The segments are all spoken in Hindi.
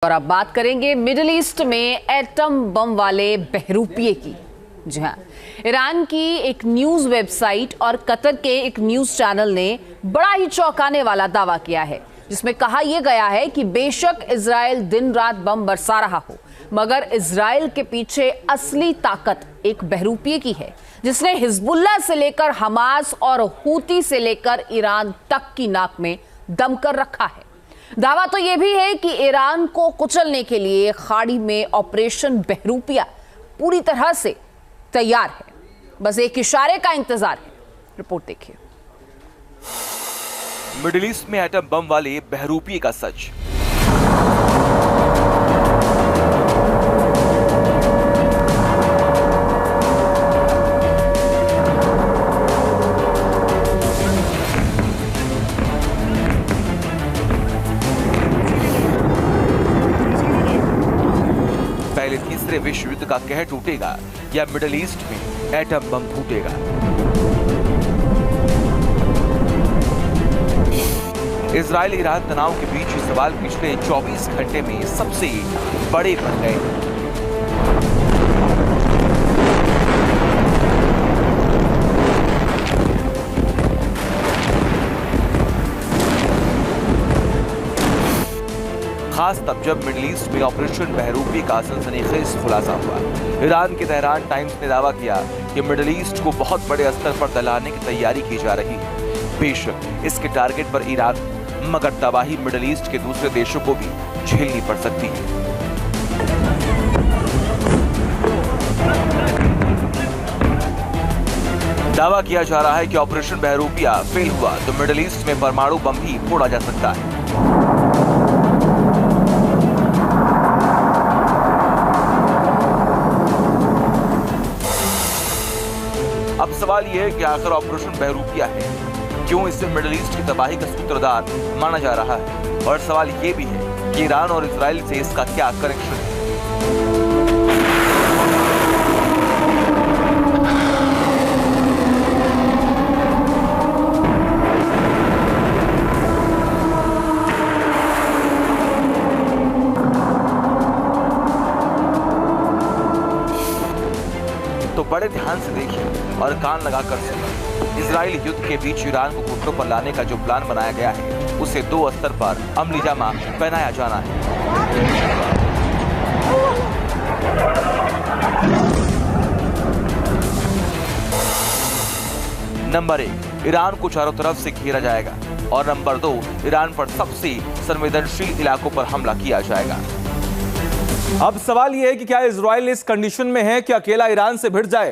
और अब बात करेंगे मिडिल ईस्ट में एटम बम वाले बहरूपिये की। जी हाँ, ईरान की एक न्यूज वेबसाइट और कतर के एक न्यूज चैनल ने बड़ा ही चौंकाने वाला दावा किया है, जिसमें कहा यह गया है कि बेशक इजराइल दिन रात बम बरसा रहा हो, मगर इजराइल के पीछे असली ताकत एक बहरूपिये की है, जिसने हिजबुल्लाह से लेकर हमास और हूती से लेकर ईरान तक की नाक में दम कर रखा है। दावा तो यह भी है कि ईरान को कुचलने के लिए खाड़ी में ऑपरेशन बहरूपिया पूरी तरह से तैयार है, बस एक इशारे का इंतजार है। रिपोर्ट देखिए। मिडिल ईस्ट में एटम बम वाले बहरूपिये का सच। पहले तीसरे विश्व युद्ध का कहर टूटेगा या मिडिल ईस्ट में एटम बम फूटेगा। इजराइल ईरान तनाव के बीच ये सवाल पिछले 24 घंटे में सबसे बड़े बन गए। खास तब जब मिडिल ईस्ट में ऑपरेशन बहरूपिये का सनसनीखेज खुलासा हुआ। ईरान के तेहरान टाइम्स ने दावा किया कि मिडिल ईस्ट को बहुत बड़े स्तर पर दलाने की तैयारी की जा रही है। बेशक इसके टारगेट पर ईरान, मगर तबाही मिडिल ईस्ट के दूसरे देशों को भी झेलनी पड़ सकती है। दावा किया जा रहा है कि ऑपरेशन बहरूपिया फेल हुआ तो मिडिल ईस्ट में परमाणु बम भी फोड़ा जा सकता है। अब सवाल यह है कि आखिर ऑपरेशन बहरूपिया है, क्यों इसे मिडिल ईस्ट की तबाही का सूत्रधार माना जा रहा है, और सवाल यह भी है कि ईरान और इजराइल से इसका क्या कनेक्शन है। तो बड़े ध्यान से देखिए और कान लगाकर सुनिए। इजराइल युद्ध के बीच ईरान को घुटनों पर लाने का जो प्लान बनाया गया है, उसे दो स्तर पर अमली जामा पहनाया जाना है। नंबर 1, ईरान को चारों तरफ से घेरा जाएगा, और नंबर 2, ईरान पर सबसे संवेदनशील इलाकों पर हमला किया जाएगा। अब सवाल यह है कि क्या इजराइल इस कंडीशन में है कि अकेला ईरान से भिड़ जाए,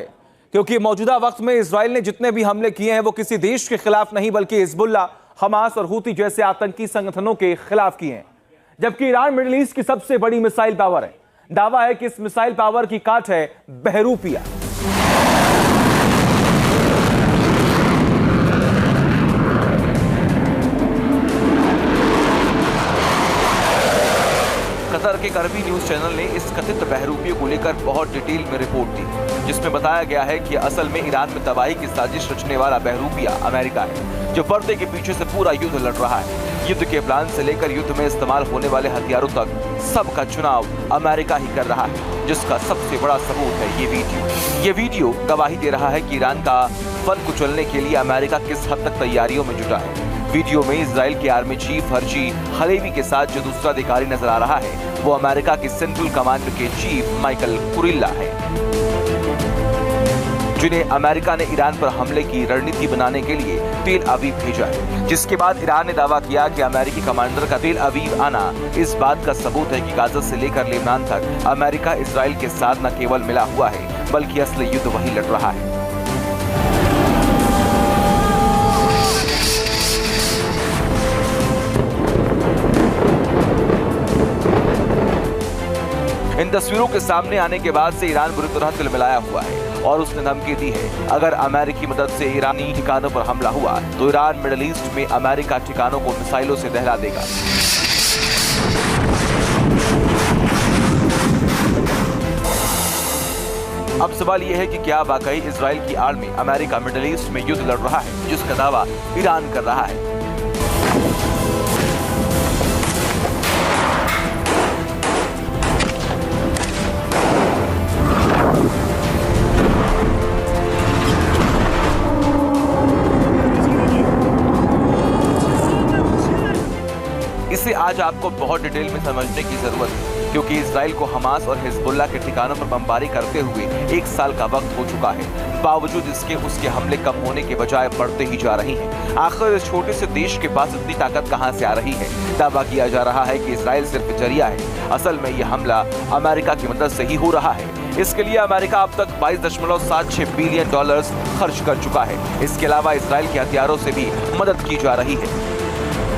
क्योंकि मौजूदा वक्त में इजराइल ने जितने भी हमले किए हैं वो किसी देश के खिलाफ नहीं, बल्कि हिजबुल्लाह, हमास और हूती जैसे आतंकी संगठनों के खिलाफ किए हैं। जबकि ईरान मिडिल ईस्ट की सबसे बड़ी मिसाइल पावर है। दावा है कि इस मिसाइल पावर की काट है बहरूपिया। कतर के करबी न्यूज चैनल ने इस कथित बहरूपिये को लेकर बहुत डिटेल में रिपोर्ट दी, जिसमें बताया गया है कि असल में ईरान में तबाही की साजिश रचने वाला बहरूपिया अमेरिका है, जो पर्दे के पीछे से पूरा युद्ध लड़ रहा है। युद्ध के प्लान से लेकर युद्ध में इस्तेमाल होने वाले हथियारों तक सबका चुनाव अमेरिका ही कर रहा है, जिसका सबसे बड़ा सबूत है ये वीडियो गवाही दे रहा है कि ईरान का फन कुचलने के लिए अमेरिका किस हद तक तैयारियों में जुटा है। वीडियो में इजराइल के आर्मी चीफ हर्जी हलेवी के साथ जो दूसरा अधिकारी नजर आ रहा है, वो अमेरिका के सेंट्रल कमांड के चीफ माइकल कुरिल्ला है, जिन्हें अमेरिका ने ईरान पर हमले की रणनीति बनाने के लिए तेल अवीव भेजा है। जिसके बाद ईरान ने दावा किया कि अमेरिकी कमांडर का तेल अवीव आना इस बात का सबूत है कि गाजा से लेकर लेबनान तक अमेरिका इजराइल के साथ न केवल मिला हुआ है, बल्कि असली युद्ध वही लड़ रहा है। इन तस्वीरों के सामने आने के बाद से ईरान बुरी तरह तिलमिलाया हुआ है, और उसने धमकी दी है अगर अमेरिकी मदद से ईरानी ठिकानों पर हमला हुआ तो ईरान मिडिल ईस्ट में अमेरिका ठिकानों को मिसाइलों से दहला देगा। अब सवाल यह है कि क्या वाकई इजराइल की आड़ में अमेरिका मिडिल ईस्ट में युद्ध लड़ रहा है, जिसका दावा ईरान कर रहा है। आज आपको बहुत डिटेल में समझने की जरूरत है, क्योंकि इजराइल को हमास और हिजबुल्ला के ठिकानों पर बमबारी करते हुए 1 साल का वक्त हो चुका है। बावजूद इसके उसके हमले कम होने के बजाय बढ़ते ही जा रहे हैं। आखिर इस छोटे से देश के पास इतनी ताकत कहां से आ रही है? दावा किया जा रहा है कि इजराइल सिर्फ जरिया है। असल में यह हमला अमेरिका की मदद से ही हो रहा है। इसके लिए अमेरिका अब तक $22.76 बिलियन खर्च कर चुका है। इसके अलावा इजराइल के हथियारों से भी मदद की जा रही है,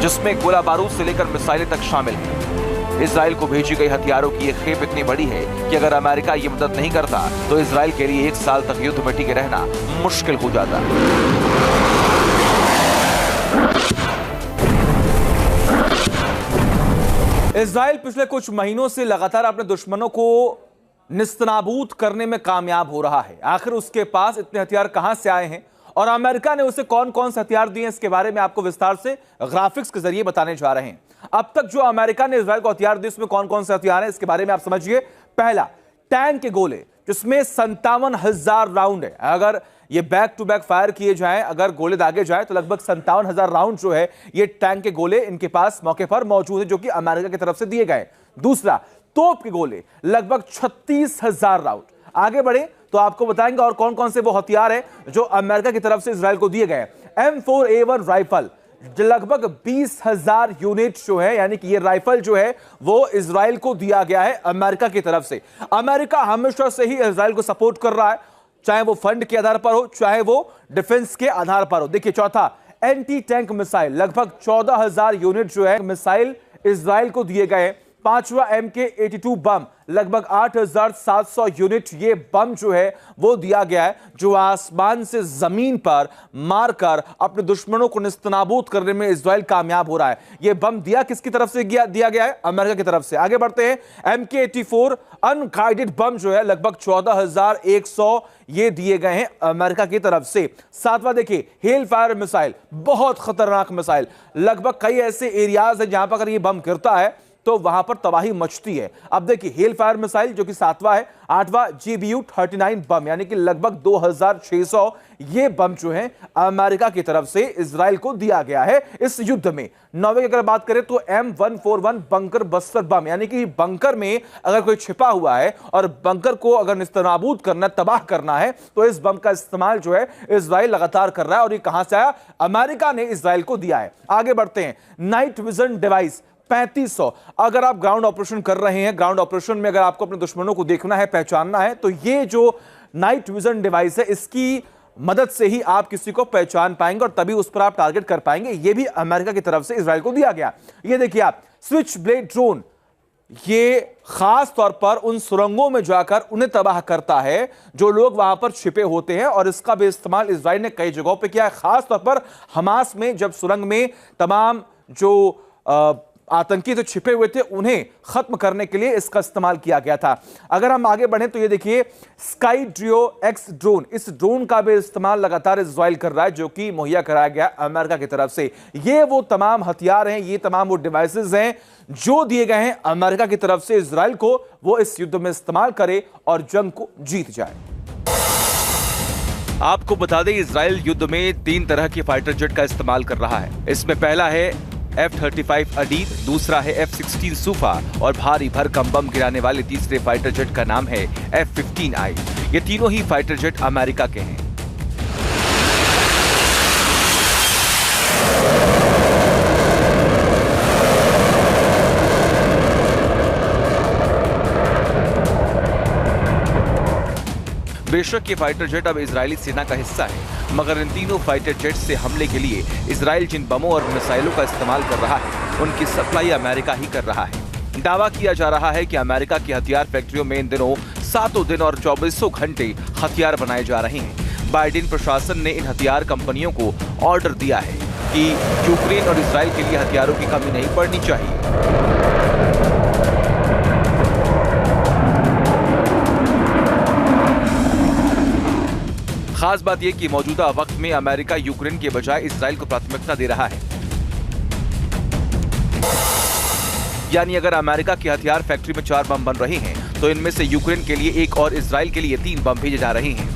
जिसमें गोला बारूद से लेकर मिसाइलें तक शामिल हैं। इजराइल को भेजी गई हथियारों की ये खेप इतनी बड़ी है कि अगर अमेरिका ये मदद नहीं करता तो इजराइल के लिए 1 साल तक युद्ध में टिके रहना मुश्किल हो जाता। इजराइल पिछले कुछ महीनों से लगातार अपने दुश्मनों को निस्तनाबूद करने में कामयाब हो रहा है। आखिर उसके पास इतने हथियार कहां से आए हैं और अमेरिका ने उसे कौन कौन से हथियार दिए, इसके बारे में आपको विस्तार से ग्राफिक्स के जरिए बताने जा रहे हैं। अब तक जो अमेरिका ने इजराइल को हथियार दिए उसमें कौन कौन से हथियार हैं, इसके बारे में आप समझिए। पहला, टैंक के गोले, जिसमें 57,000 राउंड है। अगर ये बैक टू बैक फायर किए जाएं, अगर गोले दागे जाए तो लगभग 57,000 राउंड जो है ये टैंक के गोले इनके पास मौके पर मौजूद है, जो कि अमेरिका की तरफ से दिए गए। दूसरा, तोप के गोले लगभग 36,000 राउंड। आगे बढ़े तो आपको बताएंगे और कौन कौन से वो हथियार है जो अमेरिका की तरफ से इजराइल को दिए गए। M4A1 राइफल लगभग 20,000 यूनिट जो है, यानी कि ये राइफल जो है वो इजराइल को दिया गया है अमेरिका की तरफ से। अमेरिका हमेशा से ही इजराइल को सपोर्ट कर रहा है, चाहे वो फंड के आधार पर हो, चाहे वो डिफेंस के आधार पर हो। देखिए, चौथा, एंटी टैंक मिसाइल लगभग 14,000 यूनिट जो है मिसाइल इजराइल को दिए गए। पांचवा, MK82 बम लगभग 8,700 यूनिट ये बम जो है वो दिया गया है, जो आसमान से जमीन पर मारकर अपने दुश्मनों को निस्तनाबूद करने में इजराइल कामयाब हो रहा है। ये बम दिया किसकी तरफ से दिया गया है? अमेरिका की तरफ से। आगे बढ़ते हैं, MK84 अनगाइडेड बम जो है लगभग 14,100 ये दिए गए हैं अमेरिका की तरफ से। सातवां, देखिए, हेल फायर मिसाइल, बहुत खतरनाक मिसाइल। लगभग कई ऐसे एरियाज है जहां पर अगर ये बम गिरता है तो वहां पर तबाही मचती है। अब देखिए, हेल फायर मिसाइल जो कि 7वां है। 8वां, GBU-39 बम, यानी कि लगभग 2,600 ये बम जो है अमेरिका की तरफ से इजराइल को दिया गया है इस युद्ध में। 9वें की अगर बात करें तो M141 बंकर बस्टर बम, यानी कि बंकर में अगर कोई छिपा हुआ है और बंकर को अगर निस्तनाबूद करना, तबाह करना है, तो इस बम का इस्तेमाल जो है इजराइल लगातार कर रहा है। और ये कहां से आया? अमेरिका ने इजराइल को दिया है। आगे बढ़ते हैं, नाइट विजन डिवाइस 3500। अगर आप ग्राउंड ऑपरेशन कर रहे हैं, ग्राउंड ऑपरेशन में अगर आपको अपने दुश्मनों को देखना है, पहचानना है, तो ये जो नाइट विजन डिवाइस है इसकी मदद से ही आप किसी को पहचान पाएंगे और तभी उस पर आप टारगेट कर पाएंगे। ये भी अमेरिका की तरफ से इजराइल को दिया गया। ये देखिए आप, स्विच ब्लेड ड्रोन, ये खास तौर पर उन सुरंगों में जाकर उन्हें तबाह करता है जो लोग वहां पर छिपे होते हैं, और इसका भी इस्तेमाल इजराइल ने कई जगहों पर किया है। खास तौर पर हमास में जब सुरंग में तमाम जो आतंकी तो छिपे हुए थे उन्हें खत्म करने के लिए इसका इस्तेमाल किया गया था। अगर हम आगे बढ़े तो ये देखिए, स्काई ड्रियो X ड्रोन, इस ड्रोन का भी इस्तेमाल लगातार इजराइल कर रहा है, जो कि मुहैया कराया गया अमेरिका की तरफ से। ये वो तमाम हथियार हैं, ये तमाम वो डिवाइसेस हैं जो दिए गए हैं अमेरिका की तरफ से इजराइल को, वो इस युद्ध में इस्तेमाल करे और जंग को जीत जाए। आपको बता दें, इजराइल युद्ध में 3 तरह के फाइटर जेट का इस्तेमाल कर रहा है। इसमें पहला है F-35 अडीर, दूसरा है F-16 सूफा और भारी भरकम बम गिराने वाले तीसरे फाइटर जेट का नाम है F-15I। ये तीनों ही फाइटर जेट अमेरिका के हैं। बेशक ये फाइटर जेट अब इजरायली सेना का हिस्सा है, मगर इन तीनों फाइटर जेट से हमले के लिए इजराइल जिन बमों और मिसाइलों का इस्तेमाल कर रहा है उनकी सप्लाई अमेरिका ही कर रहा है। दावा किया जा रहा है कि अमेरिका की हथियार फैक्ट्रियों में इन दिनों 7 दिन और 24 घंटे हथियार बनाए जा रहे हैं। बाइडेन प्रशासन ने इन हथियार कंपनियों को ऑर्डर दिया है कि यूक्रेन और इजराइल के लिए हथियारों की कमी नहीं पड़नी चाहिए। खास बात यह कि मौजूदा वक्त में अमेरिका यूक्रेन के बजाय इजराइल को प्राथमिकता दे रहा है। यानी अगर अमेरिका की हथियार फैक्ट्री में 4 बम बन रहे हैं तो इनमें से यूक्रेन के लिए 1 और इजराइल के लिए 3 बम भेजे जा रहे हैं।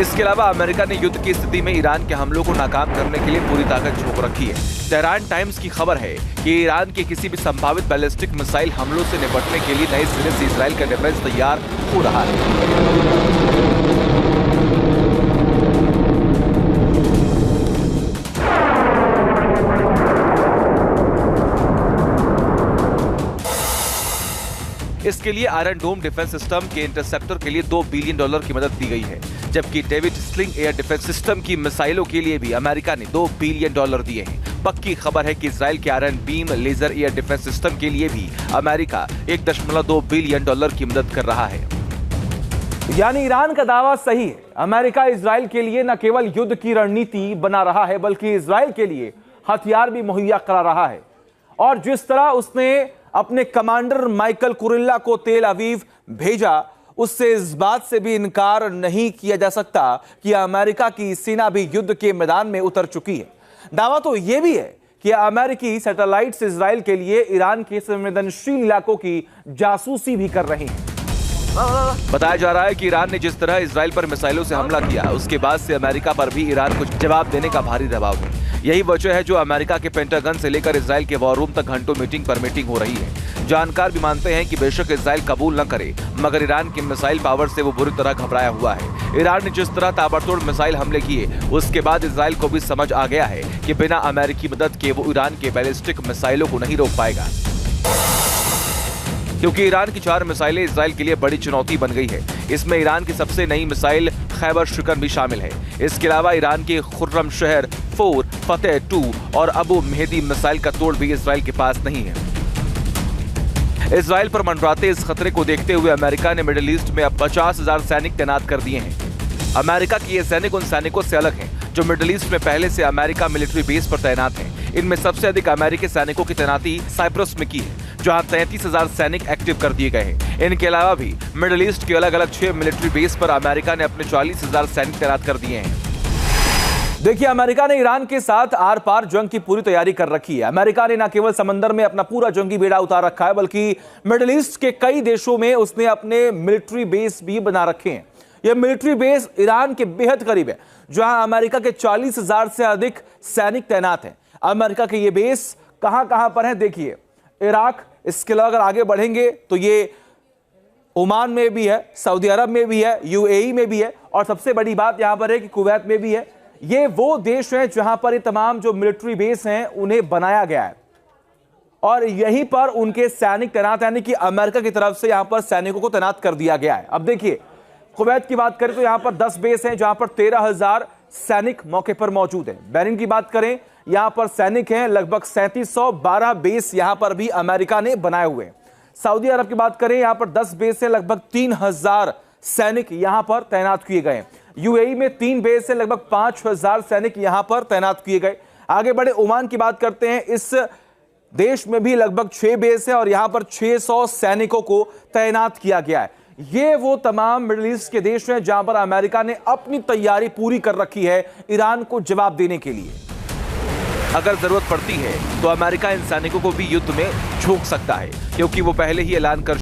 इसके अलावा अमेरिका ने युद्ध की स्थिति में ईरान के हमलों को नाकाम करने के लिए पूरी ताकत झोंक रखी है। तेहरान टाइम्स की खबर है कि ईरान के किसी भी संभावित बैलिस्टिक मिसाइल हमलों से निपटने के लिए नए सिरे से इजराइल का डिफेंस तैयार हो रहा है। इसके लिए आयरन डोम डिफेंस सिस्टम के इंटरसेप्टर के लिए $2 बिलियन की मदद दी गई है, जबकि David sling air defence system की मिसाइलों के लिए भी अमेरिका ने $2 बिलियन दिए हैं। पक्की खबर है कि इजराइल के iron beam laser air defence system के लिए भी अमेरिका $1.2 बिलियन की मदद कर रहा है। यानी ईरान का दावा सही है, अमेरिका इजराइल के लिए न केवल युद्ध की रणनीति बना रहा है बल्कि इजराइल के लिए हथियार भी मुहैया करा रहा है। और जिस तरह उसने अपने कमांडर माइकल कुरिल्ला को तेल अवीव भेजा, उससे इस बात से भी इनकार नहीं किया जा सकता कि अमेरिका की सेना भी युद्ध के मैदान में उतर चुकी है। दावा तो यह भी है कि अमेरिकी सैटेलाइट्स इजराइल के लिए ईरान के संवेदनशील इलाकों की जासूसी भी कर रही हैं। बताया जा रहा है कि ईरान ने जिस तरह इजराइल पर मिसाइलों से हमला किया, उसके बाद से अमेरिका पर भी ईरान को जवाब देने का भारी दबाव है। यही वजह है जो अमेरिका के पेंटागन से लेकर इजराइल के वॉर रूम तक घंटों मीटिंग पर मीटिंग हो रही है। जानकार भी मानते हैं कि बेशक इजराइल कबूल न करे, मगर ईरान की मिसाइल पावर से वो बुरी तरह घबराया हुआ है। ईरान ने जिस तरह ताबड़तोड़ मिसाइल हमले किए, उसके बाद इजराइल को भी समझ आ गया है कि बिना अमेरिकी मदद के वो ईरान के बैलिस्टिक मिसाइलों को नहीं रोक पाएगा, क्योंकि ईरान की 4 मिसाइलें इजराइल के लिए बड़ी चुनौती बन गई है। इसमें ईरान की सबसे नई मिसाइल खैबर शिकन भी शामिल है। इसके अलावा ईरान के खुर्रम शहर 4, फतेह 2 और अबू मेहदी मिसाइल का तोड़ भी इजराइल के पास नहीं है। इजराइल पर मंडराते इस खतरे को देखते हुए अमेरिका ने मिडिल ईस्ट में अब 50,000 सैनिक तैनात कर दिए हैं। अमेरिका के ये सैनिक उन सैनिकों से अलग हैं जो मिडिल ईस्ट में पहले से अमेरिका मिलिट्री बेस पर तैनात हैं। इनमें सबसे अधिक अमेरिकी सैनिकों की तैनाती साइप्रस में की है, जहां 33,000 सैनिक एक्टिव कर दिए गए हैं। इनके अलावा भी मिडिल ईस्ट के अलग अलग 6 मिलिट्री बेस पर अमेरिका ने अपने 40,000 सैनिक तैनात कर दिए हैं। देखिए, अमेरिका ने ईरान के साथ आर पार जंग की पूरी तैयारी कर रखी है। अमेरिका ने न केवल समंदर में अपना पूरा जंगी बेड़ा उतार रखा है, बल्कि मिडिल ईस्ट के कई देशों में उसने अपने मिलिट्री बेस भी बना रखे हैं। यह मिलिट्री बेस ईरान के बेहद करीब है, जहां अमेरिका के 40,000 से अधिक सैनिक तैनात हैं। अमेरिका के ये बेस कहां पर है, देखिए, इराक, इसके अलावा अगर आगे बढ़ेंगे तो ये ओमान में भी है, सऊदी अरब में भी है, यूएई में भी है, और सबसे बड़ी बात यहां पर है कि कुवैत में भी है। ये वो देश हैं जहां पर ये तमाम जो मिलिट्री बेस हैं उन्हें बनाया गया है और यहीं पर उनके सैनिक तैनात, यानी कि अमेरिका की तरफ से यहां पर सैनिकों को तैनात कर दिया गया है। अब देखिए, कुवैत की बात करें तो यहां पर 10 बेस हैं जहां पर 13,000 सैनिक मौके पर मौजूद हैं। बहरीन की बात करें, यहां पर सैनिक हैं लगभग 3712 बेस यहां पर भी अमेरिका ने बनाए हुए हैं। सऊदी अरब की बात करें, यहां पर 10 बेस है, लगभग 3,000 सैनिक यहां पर तैनात किए गए हैं। यूएई में 3 बेस से लगभग 5,000 सैनिक यहां पर तैनात किए गए। आगे बढ़े ओमान की बात करते हैं, इस देश में भी लगभग 6 बेस है और यहां पर 600 सैनिकों को तैनात किया गया है। ये वो तमाम मिडिल ईस्ट के देश हैं जहां पर अमेरिका ने अपनी तैयारी पूरी कर रखी है ईरान को जवाब देने के लिए। अगर जरूरत पड़ती है तो अमेरिका इन सैनिकों को भी युद्ध में झोंक सकता है, क्योंकि वो पहले ही ऐलान कर